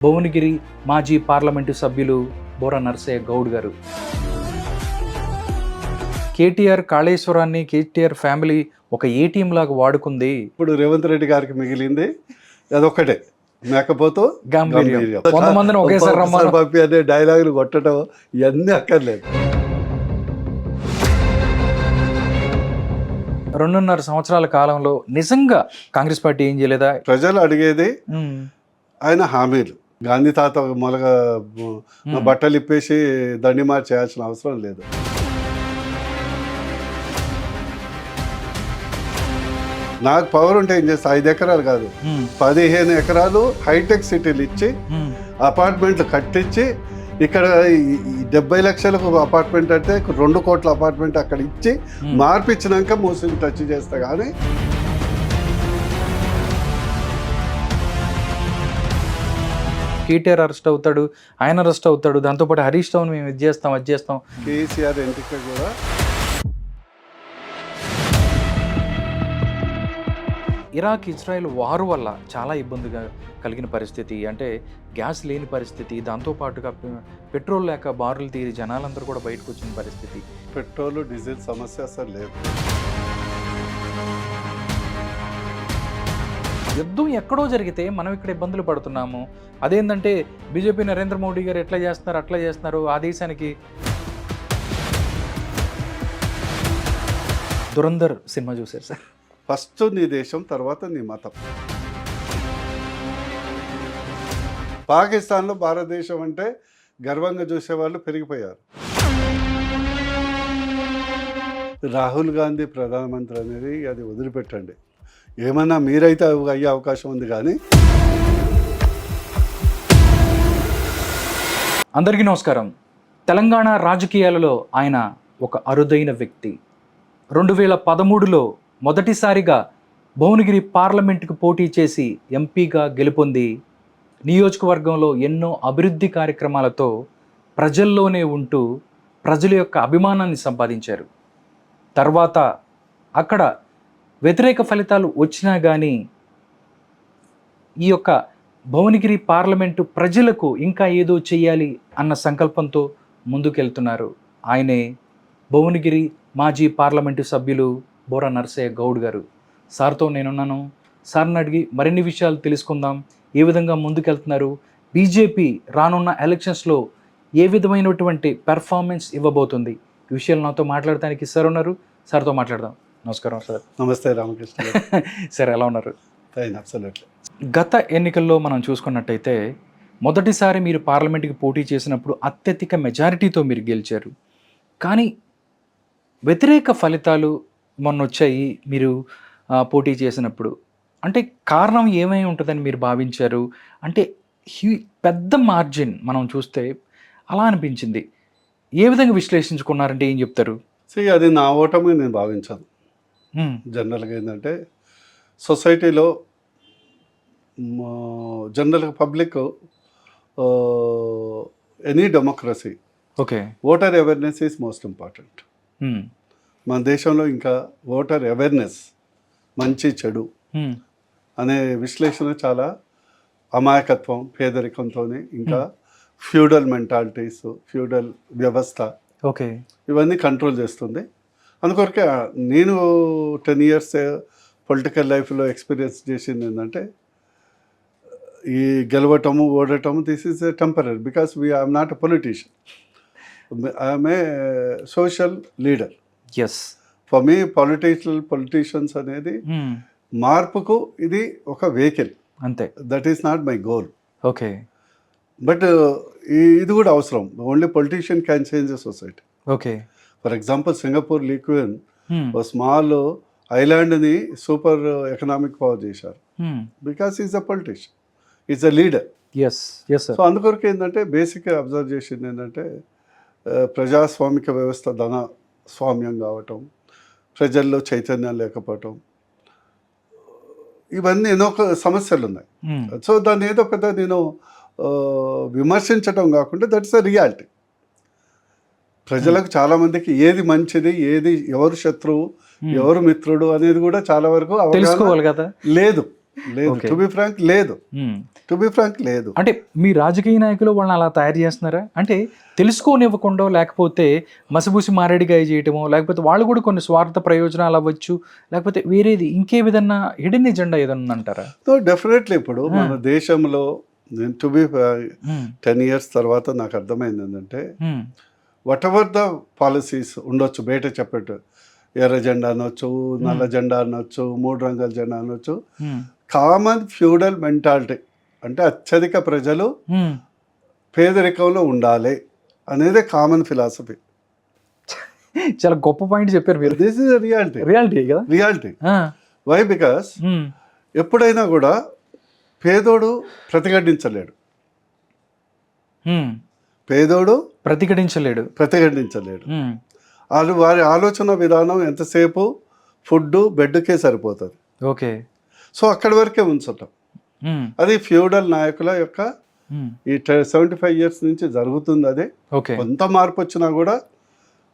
భువనగిరి మాజీ పార్లమెంటు సభ్యులు బోర నర్సయ్య గౌడ్ గారు. కేటీఆర్ కాళేశ్వరాన్ని కేటీఆర్ ఫ్యామిలీ ఒక ఏటీఎం లాగా వాడుకుంది. ఇప్పుడు రేవంత్ రెడ్డి గారికి మిగిలింది అదొక్కటే, మేకపోతూ గాంభీర్యం. 100 మందిని ఒకేసారి రమ్మని పంపి అనే డైలాగులు కొట్టడం ఇవన్నీ అక్కర్లేదు. 2.5 సంవత్సరాల కాలంలో నిజంగా కాంగ్రెస్ పార్టీ ఏం చేయలేదా? ప్రజలు అడిగేది ఆయన హామీలు. గాంధీ తాత మొలగా బట్టలు ఇప్పేసి దండి మార్చి చేయాల్సిన అవసరం లేదు. నాకు పవర్ ఉంటే ఏం చేస్తా, 5 ఎకరాలు కాదు 15 ఎకరాలు హైటెక్ సిటీలు ఇచ్చి అపార్ట్మెంట్లు కట్టించి, ఇక్కడ 70 లక్షలకు అపార్ట్మెంట్ అంటే 2 కోట్ల అపార్ట్మెంట్ అక్కడ ఇచ్చి మార్పిచ్చినాక మూసిని టచ్ చేస్తా. కానీ కేటీఆర్ అరెస్ట్ అవుతాడు, ఆయన అరెస్ట్ అవుతాడు, దాంతోపాటు హరీష్ రావుని మేము ఇది చేస్తాం అది చేస్తాం. కేసీఆర్ ఎంపిక కూడా ఇరాక్ ఇజ్రాయెల్ వారు వల్ల చాలా ఇబ్బందిగా కలిగిన పరిస్థితి, అంటే గ్యాస్ లేని పరిస్థితి, దాంతోపాటుగా పెట్రోల్ లేక బారులు తీరి జనాలందరూ కూడా బయటకు వచ్చిన పరిస్థితి. పెట్రోల్ డీజిల్ సమస్య అసలు లేదు. యుద్ధం ఎక్కడో జరిగితే మనం ఇక్కడ ఇబ్బందులు పడుతున్నాము. అదేంటంటే బీజేపీ నరేంద్ర మోడీ గారు ఎట్లా చేస్తున్నారు అట్లా చేస్తున్నారు. ఆ దేశానికి దురంధర్ సినిమా చూశారు సార్. ఫస్ట్ నీ దేశం, తర్వాత నీ మతం. పాకిస్తాన్లో భారతదేశం అంటే గర్వంగా చూసేవాళ్ళు పెరిగిపోయారు. రాహుల్ గాంధీ ప్రధానమంత్రి అనేది అది వదిలిపెట్టండి. ఏమన్నా మీరైతే అయ్యే అవకాశం ఉంది. కానీ అందరికీ నమస్కారం. తెలంగాణ రాజకీయాలలో ఆయన ఒక అరుదైన వ్యక్తి. 2013లో మొదటిసారిగా భువనగిరి పార్లమెంటుకు పోటీ చేసి ఎంపీగా గెలుపొంది నియోజకవర్గంలో ఎన్నో అభివృద్ధి కార్యక్రమాలతో ప్రజల్లోనే ఉంటూ ప్రజల యొక్క అభిమానాన్ని సంపాదించారు. తర్వాత అక్కడ వ్యతిరేక ఫలితాలు వచ్చినా కానీ ఈ యొక్క భువనగిరి పార్లమెంటు ప్రజలకు ఇంకా ఏదో చెయ్యాలి అన్న సంకల్పంతో ముందుకెళ్తున్నారు. ఆయనే భువనగిరి మాజీ పార్లమెంటు సభ్యులు బోర నర్సయ్య గౌడ్ గారు. సార్తో నేనున్నాను. సార్ని అడిగి మరిన్ని విషయాలు తెలుసుకుందాం. ఏ విధంగా ముందుకెళ్తున్నారు, బీజేపీ రానున్న ఎలక్షన్స్లో ఏ విధమైనటువంటి పెర్ఫార్మెన్స్ ఇవ్వబోతుంది, ఈ విషయాలు నాతో మాట్లాడటానికి సార్ ఉన్నారు. సార్తో మాట్లాడదాం. నమస్కారం సార్. నమస్తే రామకృష్ణ. సార్ ఎలా ఉన్నారు? అబ్సల్యూట్లీ. గత ఎన్నికల్లో మనం చూసుకున్నట్టయితే మొదటిసారి మీరు పార్లమెంట్కి పోటీ చేసినప్పుడు అత్యధిక మెజారిటీతో మీరు గెలిచారు. కానీ వ్యతిరేక ఫలితాలు మొన్న వచ్చాయి మీరు పోటీ చేసినప్పుడు. అంటే కారణం ఏమై ఉంటుందని మీరు భావించారు? అంటే పెద్ద మార్జిన్ మనం చూస్తే అలా అనిపించింది. ఏ విధంగా విశ్లేషించుకున్నారంటే ఏం చెప్తారు? అది నా ఓటమి నేను భావించాను. జనరల్గా ఏంటంటే సొసైటీలో జనరల్గా public any democracy voter awareness is most important. మన దేశంలో ఇంకా ఓటర్ అవేర్నెస్, మంచి చెడు అనే విశ్లేషణ చాలా అమాయకత్వం, పేదరికంతో, ఇంకా ఫ్యూడల్ మెంటాలిటీస్, ఫ్యూడల్ వ్యవస్థ ఇవన్నీ కంట్రోల్ చేస్తుంది. అందుకొరకే నేను 10 years పొలిటికల్ లైఫ్లో ఎక్స్పీరియన్స్ చేసింది ఏంటంటే, ఈ గెలవటము ఓడటము this is temporary, because I'm not a politician, I'm a social leader. For me politicians అనేది మార్పుకు ఇది ఒక వెహికల్ అంతే. That is not my goal. But ఇది కూడా అవసరం. Only politician can change the society. For example Singapore Lee Kuan ఒక small ఐలాండ్ని సూపర్ ఎకనామిక్ పవర్ చేశారు. Because is a politician, is a leader. So అందుకొరకు ఏంటంటే బేసిక్గా అబ్జర్వ్ చేసింది ఏంటంటే, ప్రజాస్వామిక వ్యవస్థ ధన స్వామ్యం కావటం, ప్రజల్లో చైతన్యం లేకపోవటం, ఇవన్నీ ఎన్నో సమస్యలు ఉన్నాయి. సో దాన్ని ఏదో పెద్ద నేను విమర్శించడం కాకుండా దట్ ఇస్ అ రియాలిటీ. ప్రజలకు చాలామందికి ఏది మంచిది, ఏది ఎవరు శత్రువు, ఎవరు మిత్రుడు అనేది కూడా చాలా వరకు తెలుసుకోవాలి కదా, లేదు. లేదు, టు బి ఫ్రాంక్ లేదు, టు బి ఫ్రాంక్ లేదు. అంటే మీ రాజకీయ నాయకులు వాళ్ళని అలా తయారు చేస్తున్నారా? అంటే తెలుసుకోనివ్వకుండా, లేకపోతే మసిబూసి మారేడికాయ చేయటమో, లేకపోతే వాళ్ళు కూడా కొన్ని స్వార్థ ప్రయోజనాలు అవ్వచ్చు, లేకపోతే వేరేది ఇంకే విధంగా హిడెన్ ఎజెండా ఏదన్నా అంటారా? సో డెఫినెట్లీ ఇప్పుడు మన దేశంలో టు బి 10 years తర్వాత నాకు అర్థమైంది ఏంటంటే, వాట్ ఎవర్ ద పాలసీస్ ఉండొచ్చు, బయట చెప్పట్టు ఎర్ర జెండా అనొచ్చు, నల్ల జెండా అనొచ్చు, 3 రంగుల జెండా అనొచ్చు, కామన్ ఫ్యూడల్ మెంటాలిటీ అంటే అత్యధిక ప్రజలు పేదరికంలో ఉండాలి అనేది కామన్ ఫిలాసఫీ. చాలా గొప్ప పాయింట్ చెప్పారు మీరు. దిస్ ఇస్ రియాలిటీ, రియాలిటీ కదా, రియాలిటీ. వై? బికాస్ ఎప్పుడైనా కూడా పేదోడు ప్రతిఘటించలేడు, పేదోడు ప్రతిఘటించలేడు. వాళ్ళు వారి ఆలోచన విధానం ఎంతసేపు ఫుడ్ బెడ్కే సరిపోతుంది. ఓకే. సో అక్కడి వరకే ఉంచటం, అది ఫ్యూడల్ నాయకుల యొక్క ఈ 75 years నుంచి జరుగుతుంది. అదే కొంత మార్పు వచ్చినా కూడా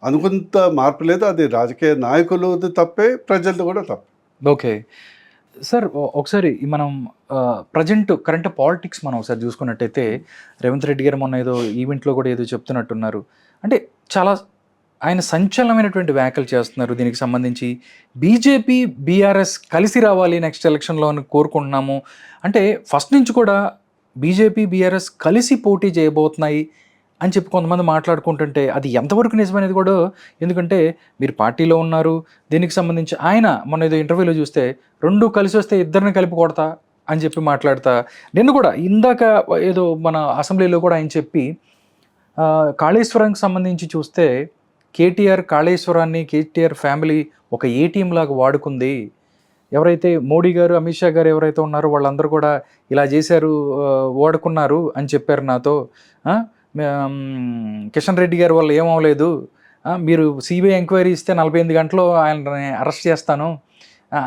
అనుకుంత మార్పు లేదు. అది రాజకీయ నాయకులు తప్పే, ప్రజలది కూడా తప్పే. ఓకే సార్, ఒకసారి మనం ప్రజెంట్ కరెంట్ పాలిటిక్స్ మనం ఒకసారి చూసుకున్నట్టయితే, రేవంత్ రెడ్డి గారు మొన్న ఏదో ఈవెంట్లో కూడా ఏదో చెప్తున్నట్టున్నారు. అంటే చాలా ఆయన సంచలనమైనటువంటి వ్యాఖ్యలు చేస్తున్నారు. దీనికి సంబంధించి బీజేపీ బీఆర్ఎస్ కలిసి రావాలి నెక్స్ట్ ఎలక్షన్లో అని కోరుకుంటున్నాము. అంటే ఫస్ట్ నుంచి కూడా బీజేపీ బీఆర్ఎస్ కలిసి పోటీ చేయబోతున్నాయి అని చెప్పి కొంతమంది మాట్లాడుకుంటుంటే, అది ఎంతవరకు నిజమనేది కూడా, ఎందుకంటే మీరు పార్టీలో ఉన్నారు. దీనికి సంబంధించి ఆయన మొన్న ఏదో ఇంటర్వ్యూలో చూస్తే, 2 కలిసి వస్తే ఇద్దరిని కలిపి కొడతా అని చెప్పి మాట్లాడతా, నిన్ను కూడా ఇందాక ఏదో మన అసెంబ్లీలో కూడా ఆయన చెప్పి, కాళేశ్వరానికి సంబంధించి చూస్తే కేటీఆర్ కాళేశ్వరాన్ని, కేటీఆర్ ఫ్యామిలీ ఒక ఏటీఎం లాగా వాడుకుంది. ఎవరైతే మోడీ గారు, అమిత్ షా గారు ఎవరైతే ఉన్నారో వాళ్ళందరూ కూడా ఇలా చేశారు, వాడుకున్నారు అని చెప్పారు నాతో. కిషన్ రెడ్డి గారి వల్ల ఏమవలేదు, మీరు సిబిఐ ఎంక్వైరీ ఇస్తే 48 గంటల్లో ఆయనని అరెస్ట్ చేస్తాను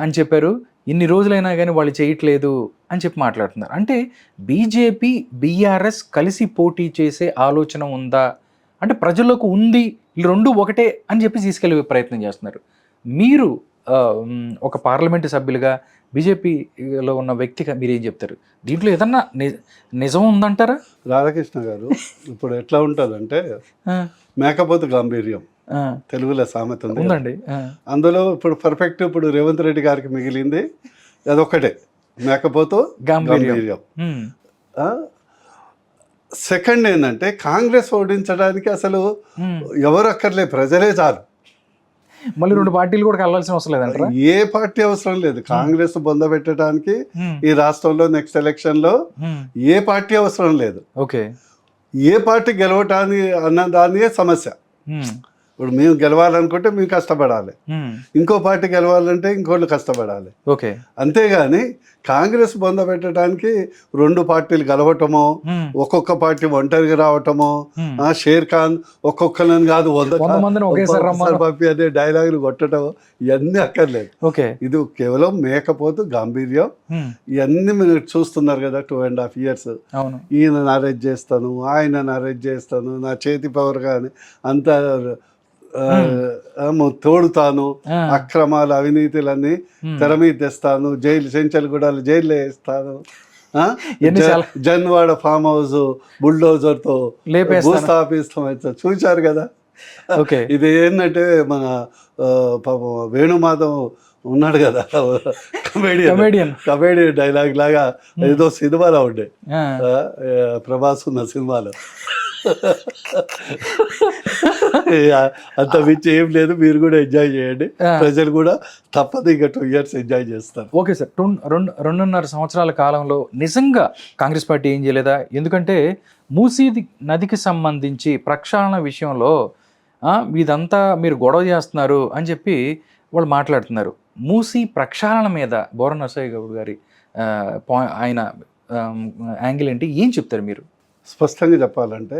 అని చెప్పారు. ఇన్ని రోజులైనా కానీ వాళ్ళు చేయట్లేదు అని చెప్పి మాట్లాడుతున్నారు. అంటే బీజేపీ బీఆర్ఎస్ కలిసి పోటీ చేసే ఆలోచన ఉందా అంటే, ప్రజలకు ఉంది, ఈ 2 ఒకటే అని చెప్పి తీసుకెళ్ళే ప్రయత్నం చేస్తున్నారు. మీరు ఒక పార్లమెంటు సభ్యులుగా, బీజేపీలో ఉన్న వ్యక్తిగా మీరు ఏం చెప్తారు? దీంట్లో ఏదన్నా నిజం ఉందంటారా? రాధాకృష్ణ గారు, ఇప్పుడు ఎట్లా ఉంటుందంటే, మేకపోతు గాంభీర్యం తెలుగులో సామెత ఉందండి. అందులో ఇప్పుడు పర్ఫెక్ట్ ఇప్పుడు రేవంత్ రెడ్డి గారికి మిగిలింది అదొక్కటే, మేకపోతు గాంభీర్యం. సెకండ్ ఏంటంటే, కాంగ్రెస్ ఓడించడానికి అసలు ఎవరు అక్కర్లే, ప్రజలే చాలు. మళ్ళీ 2 పార్టీలు కూడా కలవాల్సిన అవసరం లేదంటారా? ఏ పార్టీ అవసరం లేదు. కాంగ్రెస్ బొందబెట్టడానికి ఈ రాష్ట్రంలో నెక్స్ట్ ఎలక్షన్ లో ఏ పార్టీ అవసరం లేదు. ఓకే. ఏ పార్టీ గెలవటానికి అన్న దానియే సమస్య. ఇప్పుడు మేము గెలవాలనుకుంటే మేము కష్టపడాలి, ఇంకో పార్టీ గెలవాలంటే ఇంకోళ్ళు కష్టపడాలి. ఓకే. అంతేగాని కాంగ్రెస్ బొందబెట్టడానికి 2 పార్టీలు గెలవటమో, ఒక్కొక్క పార్టీ ఒంటరిగా రావటమో, షేర్ ఖాన్ ఒక్కొక్కరిని కాదు 100 పంపి అదే డైలాగులు కొట్టడం, ఇవన్నీ అక్కర్లేదు. ఇది కేవలం మేకపోతు గాంభీర్యం. ఇవన్నీ మీరు చూస్తున్నారు కదా, 2.5 years ఈయనను అరెస్ట్ చేస్తాను, ఆయనను అరెస్ట్ చేస్తాను, నా చేతి పవర్ కానీ అంత తోడుతాను, అక్రమాలు అవినీతులన్నీ తెర మీద తెస్తాను, జైలు చెంచల్గూడలు జైల్లో వేస్తాను, జన్వాడ ఫామ్ హౌస్ బుల్డోజర్తో భూస్థాపిస్తాం చూచారు కదా. ఇది ఏంటంటే మన పాపం వేణుమాధవ్ ఉన్నాడు కదా, కమేడియన్ డైలాగ్ లాగా ఏదో సినిమాలో ఉండే, ప్రభాస్ ఉన్న సినిమాలో. అంత మించి ఏం లేదు, మీరు కూడా ఎంజాయ్ చేయండి, ప్రజలు కూడా తప్పదు ఇక 2 years ఎంజాయ్ చేస్తారు. ఓకే సార్, 2.5 సంవత్సరాల కాలంలో నిజంగా కాంగ్రెస్ పార్టీ ఏం చేయలేదా? ఎందుకంటే మూసీ నదికి సంబంధించి ప్రక్షాళన విషయంలో ఇదంతా మీరు గొడవ చేస్తున్నారు అని చెప్పి వాళ్ళు మాట్లాడుతున్నారు. మూసీ ప్రక్షాళన మీద బోర నరసయ్య గౌడ్ గారి ఆయన యాంగిల్ ఏంటి, ఏం చెప్తారు మీరు? స్పష్టంగా చెప్పాలంటే,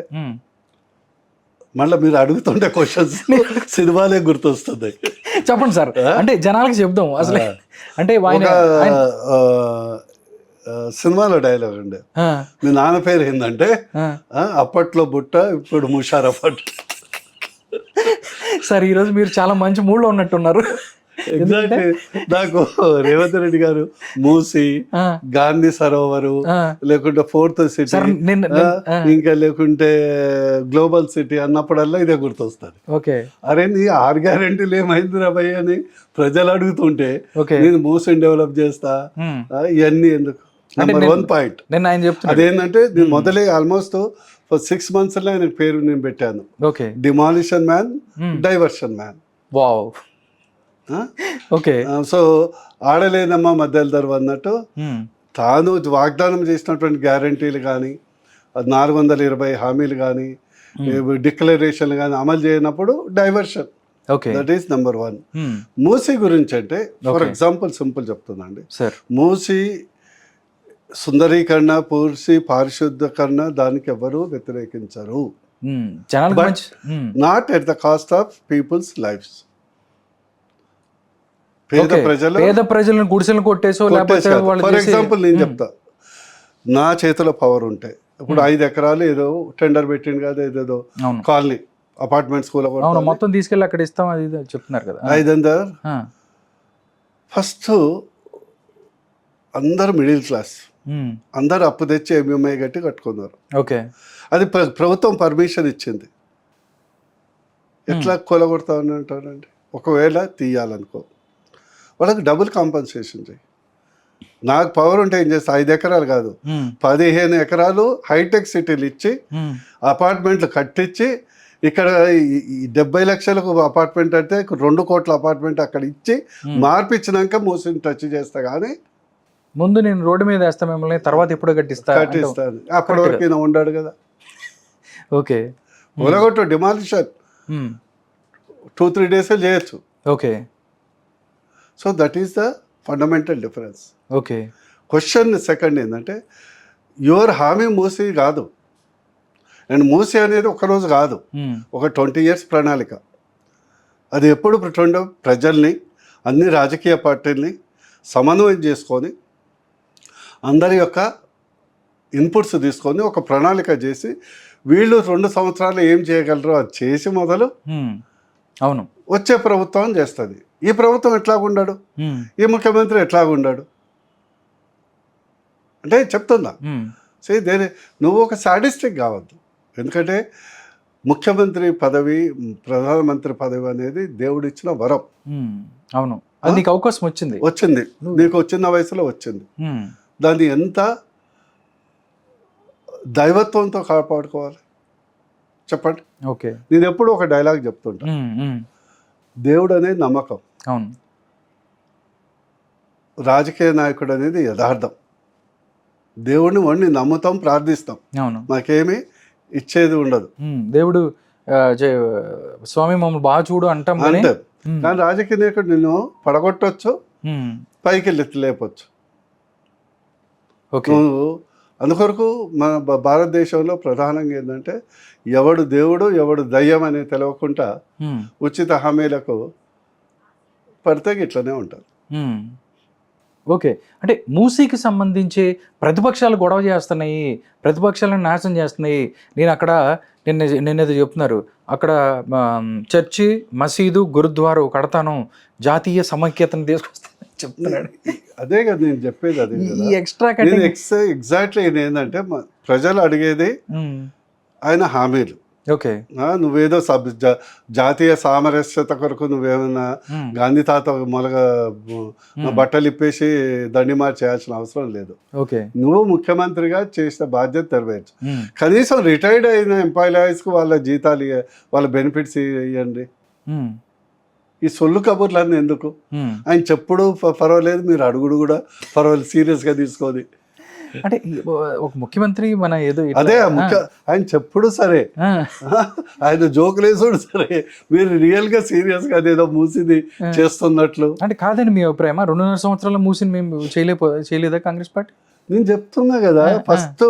మళ్ళీ మీరు అడుగుతుంటే క్వశ్చన్స్ సినిమాలే గుర్తొస్తుంది. చెప్పండి సార్, అంటే జనాలకి చెప్దాం అసలు. అంటే సినిమాలో డైలాగ్ ఉండే, మీ నాన్న పేరు ఏంటంటే అప్పట్లో బుట్ట ఇప్పుడు ముషారఫ్. సార్ ఈరోజు మీరు చాలా మంచి మూడ్లో ఉన్నట్టున్నారు. ఎగ్జాక్ట్లీ. నాకు రేవంత్ రెడ్డి గారు మూసి, ఆ, గాంధీ సరోవరు, ఆ, లేకుంటే ఫోర్త్ సిటీ, సార్ ఇంకా లేకుంటే గ్లోబల్ సిటీ అన్నప్పుడల్లా ఇదే గుర్తొస్తుంది. ఓకే అరే నీ 6 గ్యారెంటీలు ఏమైంది రా భయ్య అని ప్రజలు అడుగుతుంటే ఓకే నేను మూసిని డెవలప్ చేస్తా, ఇవన్నీ ఎందుకు? నెంబర్ 1 పాయింట్ నేను ఆయన చెప్తున్నా. అదేంటంటే నేను మొదలే ఆల్మోస్ట్ 6 months ఆయన పేరు నేను పెట్టాను, okay demolition man, diversion man. Wow. Okay so ఆడలేదమ్మా మధ్యలో దర్వ అన్నట్టు తాను వాగ్దానం చేసినటువంటి గ్యారంటీలు కానీ 420 హామీలు కానీ డిక్లరేషన్లు కానీ అమలు చేయనప్పుడు diversion. Okay that is number 1. Musi గురించి అంటే ఫర్ ఎగ్జాంపుల్ సింపుల్ చెప్తుందండి. సార్ మూసీ సుందరీకరణ, పూర్తి పారిశుద్ధకరణ దానికి ఎవరు వ్యతిరేకించరు. జనాలకు But మంచి not at the cost of people's lifes. పేద ఓకే. ప్రజలు పేద ప్రజలను గుడిసెలు కొట్టేసో లేకపోతే వాళ్ళు ఫర్ చేసే- ఎగ్జాంపుల్ నేను చెప్తా, నా చేతిలో పవర్ ఉంటే ఇప్పుడు 5 ఎకరాలు ఏదో టెండర్ పెట్టిండు కదా, ఏదేదో అవును కాలనీ అపార్ట్మెంట్ స్కూల్ అవును మొత్తం తీసుకెళ్ళి అక్కడ ఇస్తాం అది ఇది చెప్తున్నారు కదా. 500 ఆ, ఫస్ట్ అందరు మిడిల్ క్లాస్, ఉమ్, అందరు అప్పు తెచ్చి ఎంఎంఐ కట్టి కట్టుకున్నారు. ఓకే అది ప్రభుత్వం పర్మిషన్ ఇచ్చింది. ఎట్లా కొలగొడతా అంటారండి? ఒకవేళ తీయాలనుకో వాళ్ళకి డబుల్ కాంపన్సేషన్ చేయి. నాకు పవర్ ఉంటే ఏం చేస్తా, 5 ఎకరాలు కాదు 15 ఎకరాలు హైటెక్ సిటీలు ఇచ్చి అపార్ట్మెంట్లు కట్టించి, ఇక్కడ 70 లక్షలకు అపార్ట్మెంట్ అంటే 2 కోట్ల అపార్ట్మెంట్ అక్కడ ఇచ్చి మార్పిచ్చినాక మూసిని టచ్ చేస్తా కానీ ముందు నేను రోడ్డు మీద వేస్తా మిమ్మల్ని, తర్వాత ఎప్పుడో కట్టిస్తా అంటావు. కట్టిస్తాను. అప్పటి వరకు ఈయన ఉండాడు కదా. ఓకే ఒలగొట్టు డిమాలిషన్ 2-3 days చేయొచ్చు. Okay so that is the fundamental difference. Okay question second ఏంటంటే యువర్ హామీ మూసి కాదు, అండ్ మూసి అనేది ఒకరోజు కాదు, ఒక 20 years ప్రణాళిక. అది ఎప్పుడు ప్రజల్ని, అన్ని రాజకీయ పార్టీల్ని సమన్వయం చేసుకొని అందరి యొక్క ఇన్పుట్స్ తీసుకొని ఒక ప్రణాళిక చేసి వీళ్ళు 2 సంవత్సరాలు ఏం చేయగలరో అది చేసి మొదలు అవును వచ్చే ప్రభుత్వం చేస్తుంది. ఈ ప్రభుత్వం ఎట్లాగుండాడు, ఈ ముఖ్యమంత్రి ఎట్లాగుండాడు అంటే చెప్తుందా. సే దేని నువ్వు ఒక సాడిస్టిక్ కావద్దు. ఎందుకంటే ముఖ్యమంత్రి పదవి, ప్రధానమంత్రి పదవి అనేది దేవుడిచ్చిన వరం. అవును అది నీకు అవకాశం వచ్చింది, నీకు చిన్న వయసులో వచ్చింది. దాన్ని ఎంత దైవత్వంతో కాపాడుకోవాలి చెప్పండి. ఓకే నేను ఎప్పుడు ఒక డైలాగ్ చెప్తుంటా, దేవుడు అనేది నమ్మకం, అవును రాజకీయ నాయకుడు అనేది యథార్థం. దేవుడిని వండి నమ్ముతాం, ప్రార్థిస్తాం, అవును మాకేమీ ఇచ్చేది ఉండదు. దేవుడు స్వామి మమ్మల్ని బాగా చూడు అంటాం కానీ అంటే కానీ రాజకీయ నాయకుడు నిన్ను పడగొట్టవచ్చు, పైకి లేపొచ్చు. ఓకే నువ్వు అందుకొరకు మన భారతదేశంలో ప్రధానంగా ఏంటంటే ఎవడు దేవుడు ఎవడు దయ్యం అని తెలవకుండా ఉచిత హామీలకు పడితే ఇట్లనే ఉంటుంది. ఓకే అంటే మూసీకి సంబంధించి ప్రతిపక్షాలు గొడవ చేస్తున్నాయి, ప్రతిపక్షాలను నాశనం చేస్తున్నాయి. నేను అక్కడ నిన్నేదో చెప్తున్నారు, అక్కడ చర్చి, మసీదు, గురుద్వారా కడతాను, జాతీయ సమైక్యతను తీసుకొస్తాను చెప్తున్నాడు. అదే కదా నేను చెప్పేది, అదే ఈ ఎక్స్ట్రా ఎగ్జాక్ట్లీ ఏంటంటే ప్రజలు అడిగేది ఆయన హామీలు. ఓకే నువ్వేదో జాతీయ సామరస్యత కొరకు నువ్వేమన్నా గాంధీ తాత మొలగా బట్టలు ఇప్పేసి దండిమార్ చేయాల్సిన అవసరం లేదు. ఓకే నువ్వు ముఖ్యమంత్రిగా చేసిన బాధ్యత నెరవేర్చు. కనీసం రిటైర్డ్ అయిన ఎంప్లాయీస్కి వాళ్ళ జీతాలు, వాళ్ళ బెనిఫిట్స్ ఇవ్వండి. ఈ సొల్లు కబుర్లన్నీ ఎందుకు? ఆయన చెప్పుడు పర్వాలేదు, మీరు అడుగుడు కూడా పర్వాలేదు, సీరియస్గా తీసుకోది. అంటే ఒక ముఖ్యమంత్రి మన ఏదో అదే ఆయన చెప్పుడు సరే, ఆయన జోకులేసుడు సరే, మీరు రియల్ గా సీరియస్ గా అదేదో మూసింది చేస్తున్నట్లు అంటే కాదండి మీ అభిప్రాయం. 2.5 సంవత్సరాల మూసిని మేము చేయలేదా కాంగ్రెస్ పార్టీ? నేను చెప్తున్నా కదా, ఫస్ట్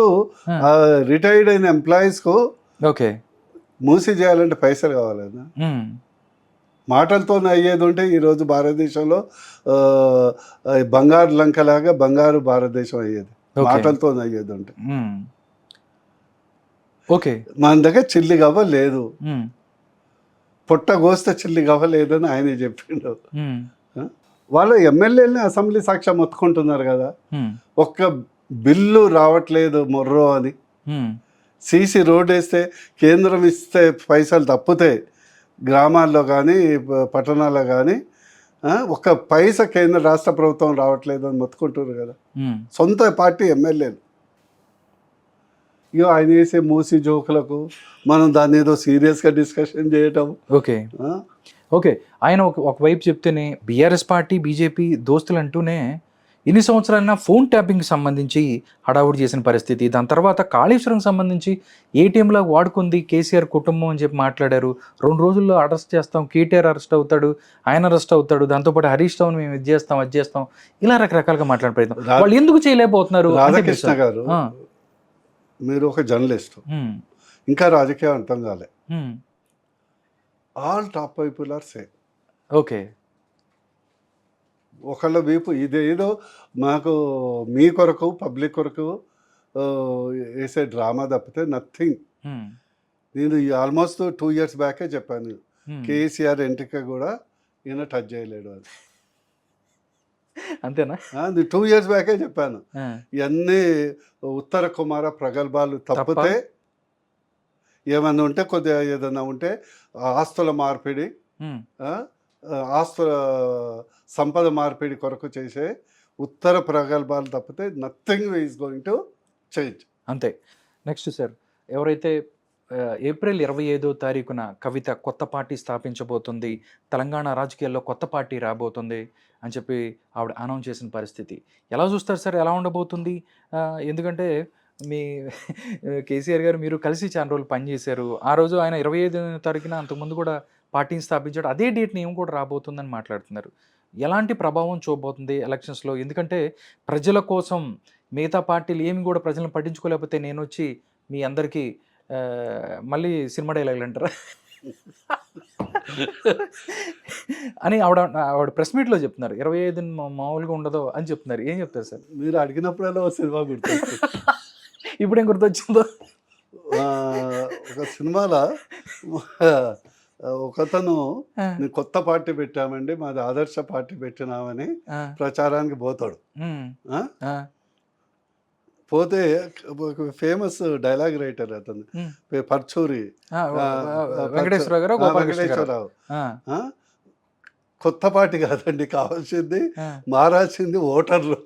రిటైర్డ్ అయిన ఎంప్లాయీస్ కు ఓకే మూసి చేయాలంటే పైసలు కావాలన్నా, మాటలతో అయ్యేది ఉంటే ఈరోజు భారతదేశంలో బంగారు లంకలాగా బంగారు భారతదేశం అయ్యేది, మాటలతో అయ్యేది ఉంటే. ఓకే మన దగ్గర చిల్లి గవ్వ లేదు, పొట్ట కోస్తే చిల్లి గవ్వ లేదని ఆయనే చెప్పిండు. వాళ్ళ ఎమ్మెల్యేలని అసెంబ్లీ సాక్ష్యం మొత్తుకుంటున్నారు కదా, హ్మ్. ఒక్క బిల్లు రావట్లేదు మొర్రో అని. హ్మ్. సీసీ రోడ్ వేస్తే కేంద్రం ఇస్తే పైసలు తప్పితే గ్రామాల్లో కానీ పట్టణాల్లో కానీ ఒక్క పైసా కేంద్ర రాష్ట్ర ప్రభుత్వం రావట్లేదు అని మొత్తుకుంటున్నారు కదా హ్మ్. సొంత పార్టీ ఎమ్మెల్యేలు. ఇక ఆయన వేసే మూసి జోకులకు మనం దాన్ని ఏదో సీరియస్గా డిస్కషన్ చేయటం. ఓకే. ఓకే. ఆయన ఒకవైపు చెప్తేనే బీఆర్ఎస్ పార్టీ, బీజేపీ దోస్తులు అంటూనే ఎన్ని సంవత్సరాలైనా ఫోన్ ట్యాపింగ్కి సంబంధించి హడావుడి చేసిన పరిస్థితి. దాని తర్వాత కాళేశ్వరంకి సంబంధించి ఏటీఎంలా వాడుకుంది కేసీఆర్ కుటుంబం అని చెప్పి మాట్లాడారు. 2 రోజుల్లో అరెస్ట్ చేస్తాం, కేటీఆర్ అరెస్ట్ అవుతాడు, ఆయన అరెస్ట్ అవుతాడు, దాంతోపాటు హరీష్ రావుని మేము ఇది చేస్తాం, అది చేస్తాం, ఇలా రకరకాలుగా మాట్లాడే ప్రయత్నం. వాళ్ళు ఎందుకు చేయలేకపోతున్నారు? రాధాకృష్ణ గారు, మీరు ఒక జర్నలిస్ట్, ఇంకా రాజకీయం అర్థం కాలే. All top people are same. Okay. ఒకళ్ళ వీపు ఇదేదో మాకు మీ కొరకు పబ్లిక్ కొరకు వేసే డ్రామా తప్పితే నథింగ్. నేను ఆల్మోస్ట్ 2 years బ్యాకే చెప్పాను, కేసీఆర్ ఎంట్రిక కూడా ఈయన టచ్ చేయలేడు అని. అంతేనా? 2 years బ్యాకే చెప్పాను. ఇవన్నీ ఉత్తర కుమార ప్రగల్భాలు తప్పితే ఏమన్నా ఉంటే కొద్దిగా ఏదన్నా ఉంటే ఆస్తుల మార్పిడి, ఆస్తుల సంపద మార్పిడి కొరకు చేసే ఉత్తర ప్రగల్భాలు తప్పితే nothing is going to change. అంతే. నెక్స్ట్ సార్, ఎవరైతే ఏప్రిల్ 25వ తారీఖున కవిత కొత్త పార్టీ స్థాపించబోతుంది, తెలంగాణ రాజకీయాల్లో కొత్త పార్టీ రాబోతుంది అని చెప్పి ఆవిడ అనౌన్స్ చేసిన పరిస్థితి ఎలా చూస్తారు సార్? ఎలా ఉండబోతుంది? ఎందుకంటే మీ కేసీఆర్ గారు మీరు కలిసి చాలా రోజులు పనిచేశారు. ఆ రోజు ఆయన 25వ తారీఖున అంతకుముందు కూడా పార్టీని స్థాపించాడు. అదే డేట్ నేను కూడా రాబోతుందని మాట్లాడుతున్నారు. ఎలాంటి ప్రభావం చూపబోతుంది ఎలక్షన్స్లో? ఎందుకంటే ప్రజల కోసం మిగతా పార్టీలు ఏమి కూడా ప్రజలను పట్టించుకోలేకపోతే నేను వచ్చి మీ అందరికీ మళ్ళీ సినిమా డైలాగులు అంటారా అని ఆవిడ ప్రెస్ మీట్లో చెప్తున్నారు. 25 మామూలుగా ఉండదు అని చెప్తున్నారు. ఏం చెప్తారు సార్? మీరు అడిగినప్పుడల్లా ఒక సినిమా గుర్తొస్తుంది. ఇప్పుడు ఏం గుర్తొచ్చిందో? ఒక సినిమాలో ఒకతను కొత్త పార్టీ పెట్టామండి, మాది ఆదర్శ పార్టీ పెట్టినామని ప్రచారానికి పోతాడు. పోతే ఫేమస్ డైలాగ్ రైటర్ అతను పర్చూరి వెంకటేశ్వరరావు, కొత్త పార్టీ కాదండి కావాల్సింది, మారాల్సింది ఓటర్లు.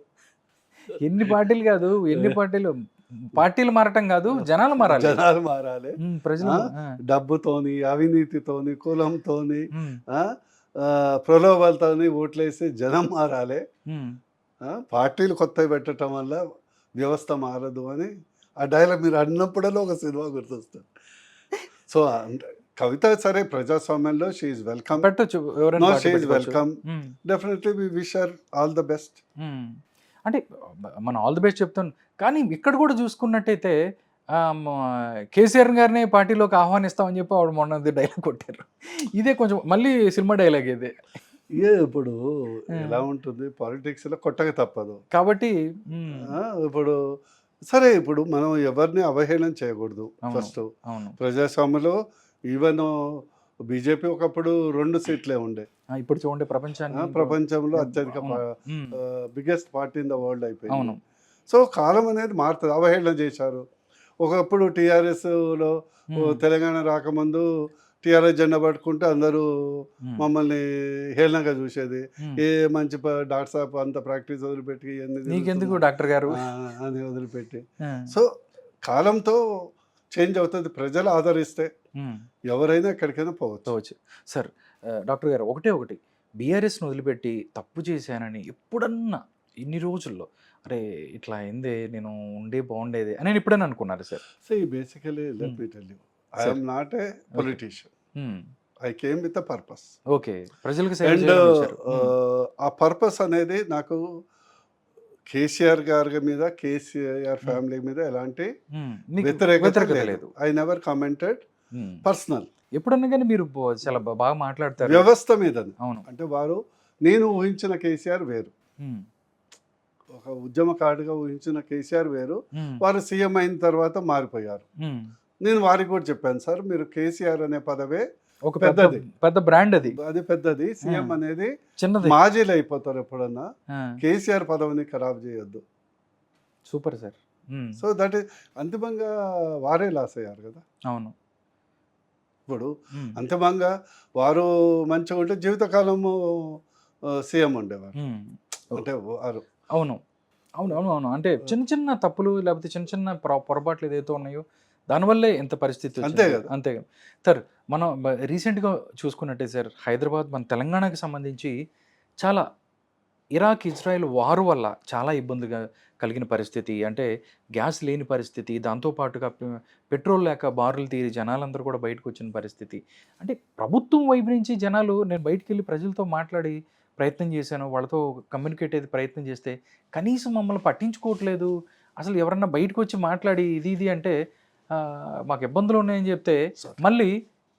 ఎన్ని పార్టీలు కాదు, ఎన్ని పార్టీలు మారటం కాదు, జనాలు మారాలి. ప్రజలు డబ్బుతోని, అవినీతితోని, కులంతోని, ప్రలోభాలతోని ఓట్లేసి జనం మారాలి. పార్టీలు కొత్తవి పెట్టడం వల్ల వ్యవస్థ మారదు అని ఆ డైలాగ్ మీరు అన్నప్పుడల్లా ఒక సినిమా గుర్తొస్తుంది. సో కవిత సరే ప్రజాస్వామ్యంలో she is welcome, she is welcome, definitely we wish her all the best. అంటే మనం ఆల్ ది బెస్ట్ చెప్తాను, కానీ ఇక్కడ కూడా చూసుకున్నట్టయితే కేసీఆర్ గారిని పార్టీలోకి ఆహ్వానిస్తామని చెప్పి ఆవిడ మొన్నది డైలాగ్ కొట్టారు. ఇదే కొంచెం మళ్ళీ సినిమా డైలాగ్ ఇదే. ఇప్పుడు ఎలా ఉంటుంది పాలిటిక్స్లో, కొట్టక తప్పదు కాబట్టి. ఇప్పుడు సరే, ఇప్పుడు మనం ఎవరిని అవహేళన చేయకూడదు. ఫస్ట్ ప్రజాస్వామ్యంలో ఈవెన్ బీజేపీ ఒకప్పుడు 2 సీట్లే ఉండే, ఇప్పుడు చూడండి ప్రపంచంలో అత్యధిక biggest party in the world అయిపోయింది. సో కాలం అనేది మారుతుంది. అవహేళన చేశారు. ఒకప్పుడు టీఆర్ఎస్లో తెలంగాణ రాకముందు టీఆర్ఎస్ జెండా పట్టుకుంటే అందరూ మమ్మల్ని హేళనగా చూసేది. ఏ మంచి డాక్టర్ సాబ్ అంత ప్రాక్టీస్ వదిలిపెట్టి నీకెందుకు డాక్టర్ గారు అని వదిలిపెట్టి. సో కాలంతో చేంజ్ అవుతుంది. ప్రజలు ఆదరిస్తే ఎవరైనా ఎక్కడికైనా పోవచ్చు. సార్ డాక్టర్ గారు, ఒకటి బీఆర్ఎస్ని వదిలిపెట్టి తప్పు చేశానని ఎప్పుడన్నా ఇన్ని రోజుల్లో అరే ఇట్లా అయిందే, నేను ఉండే బాగుండేది అని నేను ఎప్పుడైనా అనుకున్నారు sir? Basically let me tell you, I am not a politician. I came with a purpose. Okay, ప్రజలకు అండ్ ఆ పర్పస్ అనేది నాకు కేసీఆర్ గారి మీద, కేసీఆర్ ఫ్యామిలీ మీద ఎలాంటి వ్యతిరేకత లేదు. I never commented personal. ఎప్పుడన్నా కానీ మీరు చాలా బాగా మాట్లాడతారు వ్యవస్థ మీద. అవును, అంటే వారు, నేను ఊహించిన కేసీఆర్ వేరు, ఒక ఉద్యమకారుడిగా ఊహించిన కేసీఆర్ వేరు. వారు సీఎం అయిన తర్వాత మారిపోయారు. నేను వారికి కూడా చెప్పాను, సార్ మీరు కేసీఆర్ అనే పదవే ఒక పెద్ద పెద్దది. పెద్ద బ్రాండ్ అది. అది పెద్దది. సీఎం అనేది చిన్నది. మాజీలు అయిపోతారు ఎప్పుడన్నా. ఆ, కేసీఆర్ పదవిని ఖరాబ్ చేయొద్దు. Super sir. So that is అంతిమంగా వారే లాస్ అయ్యారు కదా. అవును. ఇప్పుడు అంతిమంగా వారు మంచిగా ఉంటే జీవితకాలము సీఎం ఉండేవారు. అంటే వారు అవును అవును అవును అవును. అంటే చిన్న చిన్న తప్పులు లేకపోతే చిన్న చిన్న పొరపాట్లు ఏదైతే ఉన్నాయో దానివల్లే ఇంత పరిస్థితి అంతే వచ్చింది. కదా. అంతే కదా సార్. మనం రీసెంట్గా చూసుకున్నట్టే సార్, హైదరాబాద్ మన తెలంగాణకి సంబంధించి చాలా ఇరాక్ ఇజ్రాయెల్ వారు వల్ల చాలా ఇబ్బందిగా కలిగిన పరిస్థితి. అంటే గ్యాస్ లేని పరిస్థితి, దాంతోపాటుగా పెట్రోల్ లేక బారులు తీరి జనాలందరూ కూడా బయటకు వచ్చిన పరిస్థితి. అంటే ప్రభుత్వం వైపు నుంచి జనాలు, నేను బయటికి వెళ్ళి ప్రజలతో మాట్లాడి ప్రయత్నం చేశాను, వాళ్ళతో కమ్యూనికేట్ అయ్యే ప్రయత్నం చేస్తే కనీసం మమ్మల్ని పట్టించుకోవట్లేదు. అసలు ఎవరన్నా బయటకు వచ్చి మాట్లాడి ఇది ఇది అంటే మాకు ఇబ్బందులు ఉన్నాయని చెప్తే, మళ్ళీ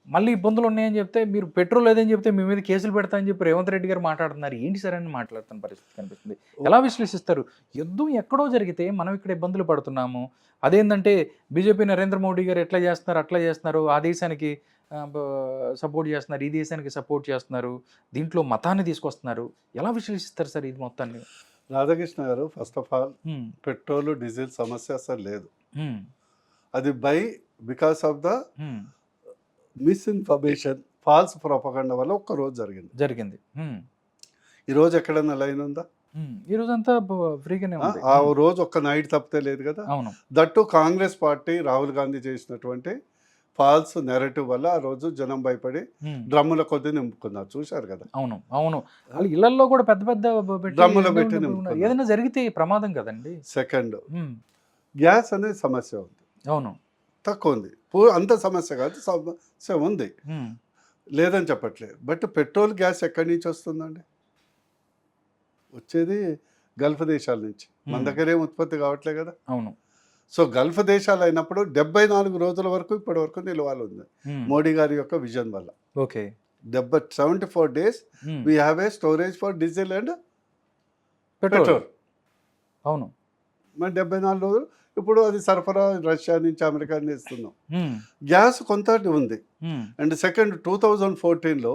మళ్ళీ ఇబ్బందులు ఉన్నాయని చెప్తే, మీరు పెట్రోల్ లేదని చెప్తే మీ మీద కేసులు పెడతా అని చెప్పి రేవంత్ రెడ్డి గారు మాట్లాడుతున్నారు. ఏంటి సార్ అని మాట్లాడుతున్న పరిస్థితి కనిపిస్తుంది. ఎలా విశ్లేషిస్తారు? యుద్ధం ఎక్కడో జరిగితే మనం ఇక్కడ ఇబ్బందులు పడుతున్నాము. అదేంటంటే బీజేపీ నరేంద్ర మోడీ గారు ఎట్లా చేస్తున్నారు, అట్లా చేస్తున్నారు, ఆ దేశానికి సపోర్ట్ చేస్తున్నారు, ఈ దేశానికి సపోర్ట్ చేస్తున్నారు, దీంట్లో మతాన్ని తీసుకొస్తున్నారు. ఎలా విశ్లేషిస్తారు సార్ ఇది మొత్తాన్ని? Radhakrishna garu, first of all petrol diesel సమస్య అసలు లేదు. అది because of the misinformation, false propaganda వల్ల ఒక్క రోజు జరిగింది. ఈ రోజు ఎక్కడన్నా లైన్ ఉందా? ఈ రోజు అంతా ఫ్రీగానే ఉంది. ఆ రోజు ఒక్క నైట్ తప్పితే లేదు కదా. అవును. దట్టు కాంగ్రెస్ పార్టీ రాహుల్ గాంధీ చేసినటువంటి ఫాల్స్ నెరేటివ్ వల్ల ఆ రోజు జనం భయపడి డ్రమ్ముల కొద్ది నింపుకున్నారు. చూశారు కదా. అవును అవును. వాళ్ళు ఇళ్లలో కూడా పెద్ద పెద్ద డ్రమ్ములు పెట్టి నింపుకున్నారు. ఏదైనా జరిగితే ప్రమాదం కదండి. సెకండ్, గ్యాస్ అనేది సమస్య ఉంది. అవును, తక్కువ ఉంది. అంత సమస్య కాదు, సమస్య ఉంది, లేదని చెప్పట్లేదు. బట్ పెట్రోల్ గ్యాస్ ఎక్కడి నుంచి వస్తుందండి? వచ్చేది గల్ఫ్ దేశాల నుంచి. మన దగ్గర ఏం ఉత్పత్తి కావట్లేదు కదా. అవును. సో గల్ఫ్ దేశాలు అయినప్పుడు 74 రోజుల వరకు ఇప్పటి వరకు నిల్వలు ఉంది మోడీ గారి యొక్క విజన్ వల్ల. Okay. 74 days we have a storage for diesel and petrol. అవును. మరి 74 రోజులు ఇప్పుడు అది సరఫరా రష్యా నుంచి అమెరికా నుంచి ఇస్తున్నాం. గ్యాస్ కొంత ఉంది. అండ్ సెకండ్, 2014లో